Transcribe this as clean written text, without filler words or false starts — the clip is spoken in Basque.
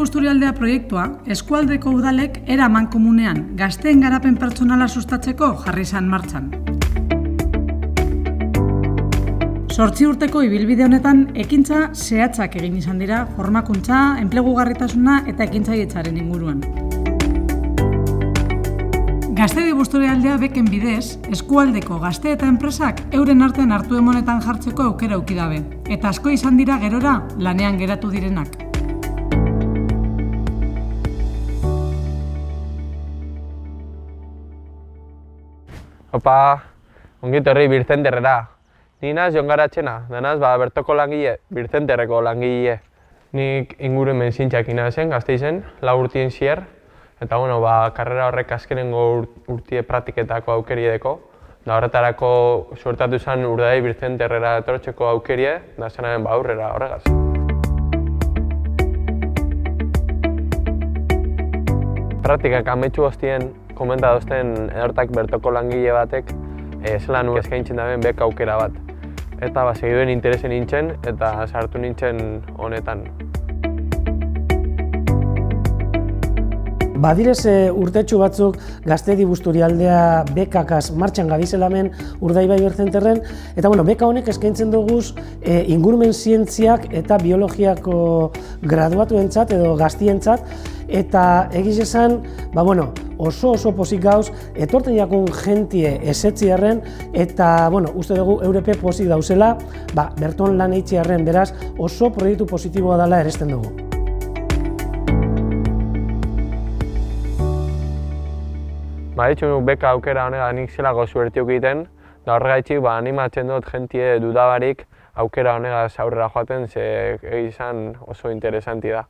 Busturialdea proiektua eskualdeko udalek era mankomunean gazteen garapen pertsonala sustatzeko jarri izan martxan. 8 urteko ibilbide honetan ekintza zehatzak egin izan dira formakuntza, enplegugarritasuna eta ekintzailetzaren inguruan. Gaztedi Busturialdea beken bidez, eskualdeko gazte eta enpresak euren artean hartu emonetan jartzeko aukera eduki dabe, eta asko izan dira gerora lanean geratu direnak. Opa, ongit horri Birzenterrera. Ni naz Jon Garatxena, danaz bertoko langile, Birzenterreko langile. Nik ingurumen zintxak inazen, Gasteizen, 4 urtien zier. Eta karrera horrek azkenengo urtie praktiketako aukeriedeko. Da horretarako suertatu zen Urdai Birzenterrera etortzeko aukerie, da zenaren aurrera horregaz. Praktikak ametsu goztien komentadozten edortak bertoko langile batek zelan eskaintzen daben beka aukera bat. Eta segiduen interesen nintzen eta sartu nintzen honetan. Badirez urtetxu batzuk Gaztedi Busturialdea bekakaz martxan gabizelamen Urdaibai Birzenterren, eta beka honek eskaintzen duguz ingurumen zientziak eta biologiako graduatuentzat edo gaztientzat, eta egiz esan, oso pozik gauz, etorten jakun jentie esetziarren, eta uste dugu eurepe pozik dauzela, berton lan eitziarren, beraz oso proiektu positiboa dela eresten dugu. Ditxu beka aukera honega nik zelako suertiuk egiten, da horregaitxik animatzen dut jentie dudabarik aukera honegaz aurrera joaten, ze izan oso interesanti da.